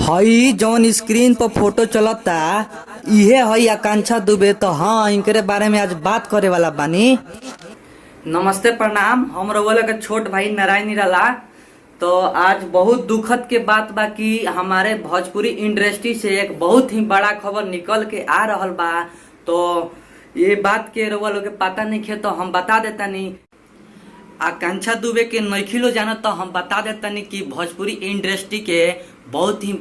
हई जौन स्क्रीन पर फोटो चलता इहे हई आकांक्षा दुबे। तो हाँ, इनके बारे में आज बात करे वाला बानी। नमस्ते, प्रणाम। हम रउआ के छोट भाई नारायण निराला। तो आज बहुत दुखद के बात बा कि हमारे भोजपुरी इंडस्ट्री से एक बहुत ही बड़ा खबर निकल के आ रहल बा। तो ये बात के रउआ लोग के पता नहीं खे तो हम बता देतानी। आकांक्षा दुबे के नइखिलो जानत तो हम बता देतानी कि भोजपुरी इंडस्ट्री के बहुत ही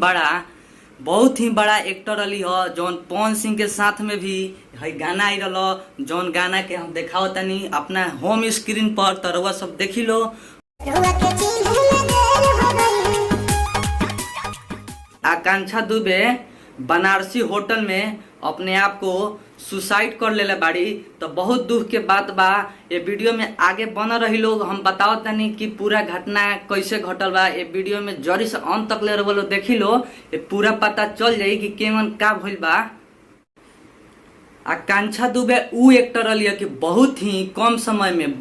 बड़ा एक्टर रही हो, जौन पवन सिंह के साथ में भी है गाना आई रहा। जौन गाना के हम देखाओ तनी अपना होम स्क्रीन पर, तो रउआ सब देखी लो। आकांक्षा दुबे बनारसी होटल में अपने आप को सुसाइड कर लेले बाड़ी। तो बहुत दुख के बात बा। ये वीडियो में आगे बन रही लोग, हम बताओ तनी कि पूरा घटना कैसे घटल बा। ये वीडियो में जरी से अंत तक ले रहो देखी लो, ये पूरा पता चल जाई कि केमन का भइल बा। आकांक्षा दुबे उ एक्टर रही कि बहुत ही कम समय में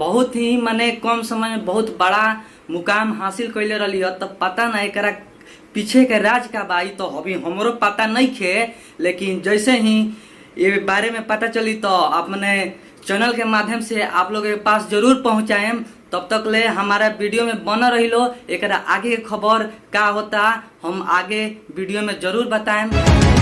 बहुत बड़ा मुकाम हासिल कैले रही। तो पता नहीं एकरा पीछे के राज का बा, तो अभी हमरो पता नहीं खे। लेकिन जैसे ही ये बारे में पता चली तो अपने चैनल के माध्यम से आप लोगों के पास जरूर पहुंचाएम। तब तक ले हमारा वीडियो में बना रही लो। एकरा आगे खबर का होता हम आगे वीडियो में जरूर बताएं।